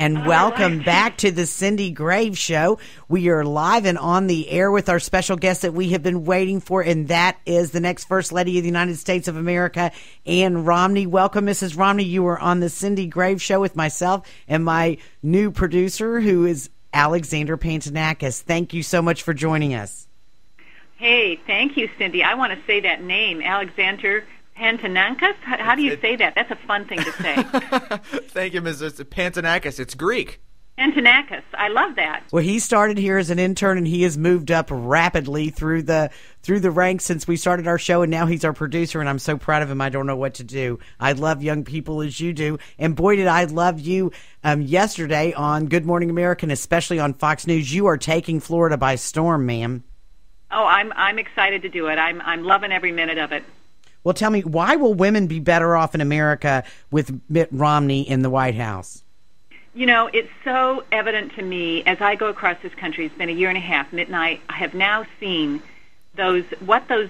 And welcome back to the Cindy Graves Show. We are live and on the air with our special guest that we have been waiting for, and that is the next First Lady of the United States of America, Ann Romney. Welcome, Mrs. Romney. You are on the Cindy Graves Show with myself and my new producer, who is Alexander Pantanakis. Thank you so much for joining us. Hey, thank you, Cindy. I want to say that name, Alexander Pantanakis? How do you say that? That's a fun thing to say. Thank you, Mrs. Pantanakis. It's Greek. Pantanakis. I love that. Well, he started here as an intern, and he has moved up rapidly through the ranks since we started our show, and now he's our producer, and I'm so proud of him. I don't know what to do. I love young people as you do, and boy, did I love you yesterday on Good Morning America, and especially on Fox News. You are taking Florida by storm, ma'am. Oh, I'm excited to do it. I'm loving every minute of it. Well, tell me, why will women be better off in America with Mitt Romney in the White House? You know, it's so evident to me as I go across this country. It's been a year and a half. Mitt and I have now seen what those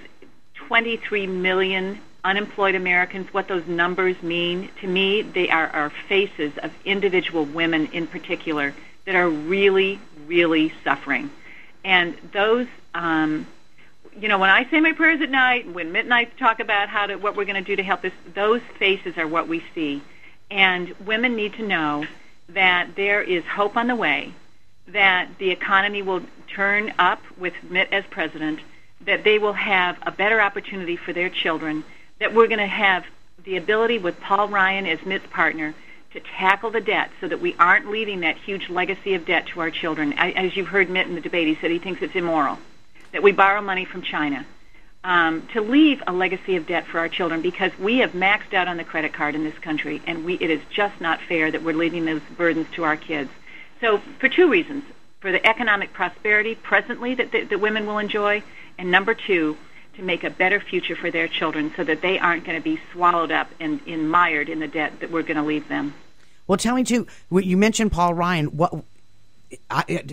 23 million unemployed Americans, what those numbers mean. To me, they are our faces of individual women in particular that are really, really suffering. And those you know, when I say my prayers at night, when Mitt and I talk about what we're going to do to help this, those faces are what we see. And women need to know that there is hope on the way, that the economy will turn up with Mitt as president, that they will have a better opportunity for their children, that we're going to have the ability with Paul Ryan as Mitt's partner to tackle the debt so that we aren't leaving that huge legacy of debt to our children. As you've heard Mitt in the debate, he said he thinks it's immoral that we borrow money from China to leave a legacy of debt for our children, because we have maxed out on the credit card in this country, and it is just not fair that we're leaving those burdens to our kids. So for two reasons: for the economic prosperity presently that women will enjoy, and number two, to make a better future for their children so that they aren't going to be swallowed up and mired in the debt that we're going to leave them. Well, tell me, too, you mentioned Paul Ryan.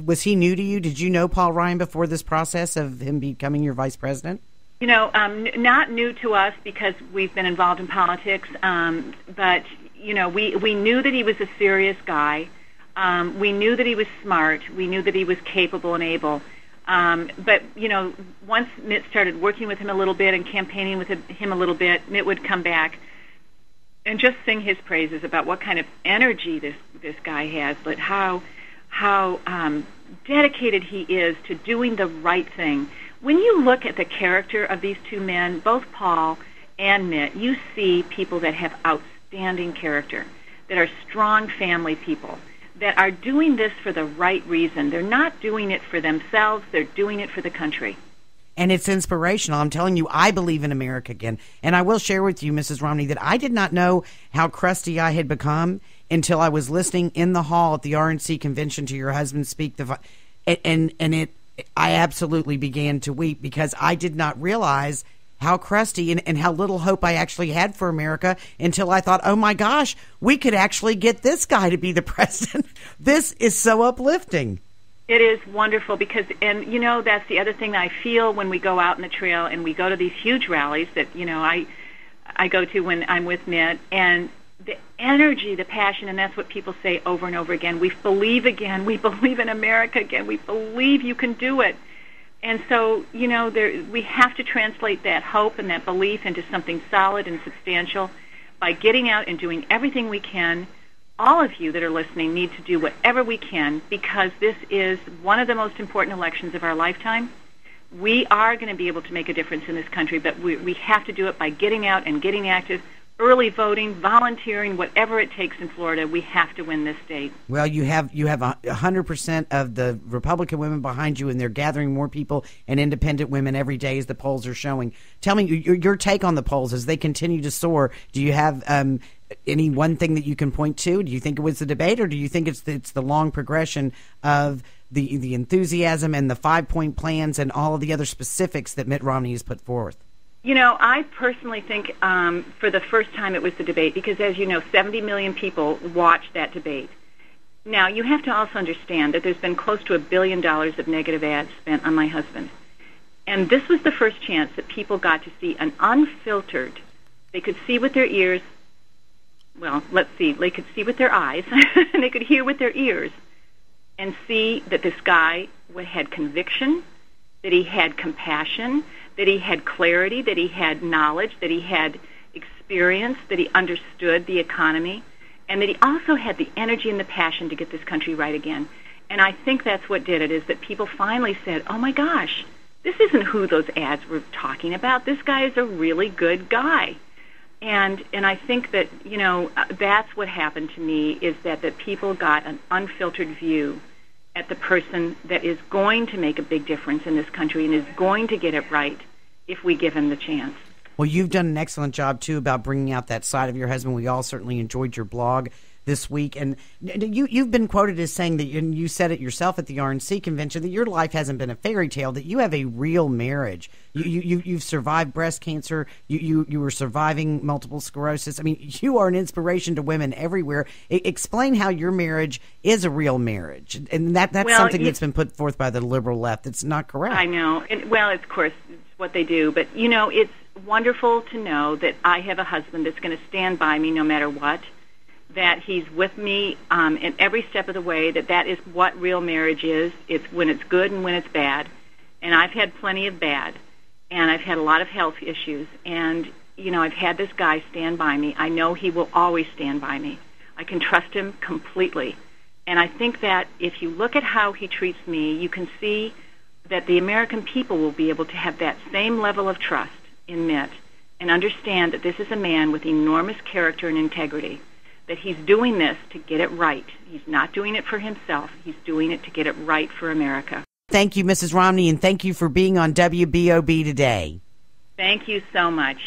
Was he new to you? Did you know Paul Ryan before this process of him becoming your vice president? You know, not new to us because we've been involved in politics, but, you know, we knew that he was a serious guy. We knew that he was smart. We knew that he was capable and able. But, you know, once Mitt started working with him a little bit and campaigning with him a little bit, Mitt would come back and just sing his praises about what kind of energy this guy has, but how dedicated he is to doing the right thing. When you look at the character of these two men, both Paul and Mitt, you see people that have outstanding character, that are strong family people, that are doing this for the right reason. They're not doing it for themselves. They're doing it for the country. And it's inspirational. I'm telling you, I believe in America again. And I will share with you, Mrs. Romney, that I did not know how crusty I had become until I was listening in the hall at the RNC convention to your husband speak. I absolutely began to weep because I did not realize how crusty and how little hope I actually had for America until I thought, oh my gosh, we could actually get this guy to be the president. This is so uplifting. It is wonderful because, and you know, that's the other thing that I feel when we go out in the trail and we go to these huge rallies that, you know, I go to when I'm with Mitt, and the energy, the passion, and that's what people say over and over again. We believe again. We believe in America again. We believe you can do it. And so, you know, we have to translate that hope and that belief into something solid and substantial by getting out and doing everything we can. All of you that are listening need to do whatever we can, because this is one of the most important elections of our lifetime. We are going to be able to make a difference in this country, but we have to do it by getting out and getting active, early voting, volunteering, whatever it takes in Florida. We have to win this state. Well, you have 100% of the Republican women behind you, and they're gathering more people and independent women every day as the polls are showing. Tell me your take on the polls as they continue to soar. Do you have any one thing that you can point to? Do you think it was the debate, or do you think it's the long progression of the enthusiasm and the 5-point plans and all of the other specifics that Mitt Romney has put forth? You know, I personally think for the first time it was the debate because, as you know, 70 million people watched that debate. Now, you have to also understand that there's been close to $1 billion of negative ads spent on my husband. And this was the first chance that people got to see an unfiltered, they could see with their ears, well, let's see, they could see with their eyes and they could hear with their ears and see that this guy had conviction, that he had compassion, that he had clarity, that he had knowledge, that he had experience, that he understood the economy, and that he also had the energy and the passion to get this country right again. And I think that's what did it, is that people finally said, oh my gosh, this isn't who those ads were talking about. This guy is a really good guy. And I think that, you know, that's what happened to me, is that people got an unfiltered view at the person that is going to make a big difference in this country and is going to get it right if we give him the chance. Well, you've done an excellent job, too, about bringing out that side of your husband. We all certainly enjoyed your blog this week. And you've been quoted as saying that, and you said it yourself at the RNC convention, that your life hasn't been a fairy tale, that you have a real marriage. You've survived breast cancer. You were surviving multiple sclerosis. I mean, you are an inspiration to women everywhere. Explain how your marriage is a real marriage. And that's something that's been put forth by the liberal left. It's not correct. I know. Well, of course, it's what they do. But, you know, it's wonderful to know that I have a husband that's going to stand by me no matter what, that he's with me in every step of the way, that is what real marriage is. It's when it's good and when it's bad. And I've had plenty of bad, and I've had a lot of health issues. And, you know, I've had this guy stand by me. I know he will always stand by me. I can trust him completely. And I think that if you look at how he treats me, you can see that the American people will be able to have that same level of trust in Mitt and understand that this is a man with enormous character and integrity, that he's doing this to get it right. He's not doing it for himself. He's doing it to get it right for America. Thank you, Mrs. Romney, and thank you for being on WBOB today. Thank you so much.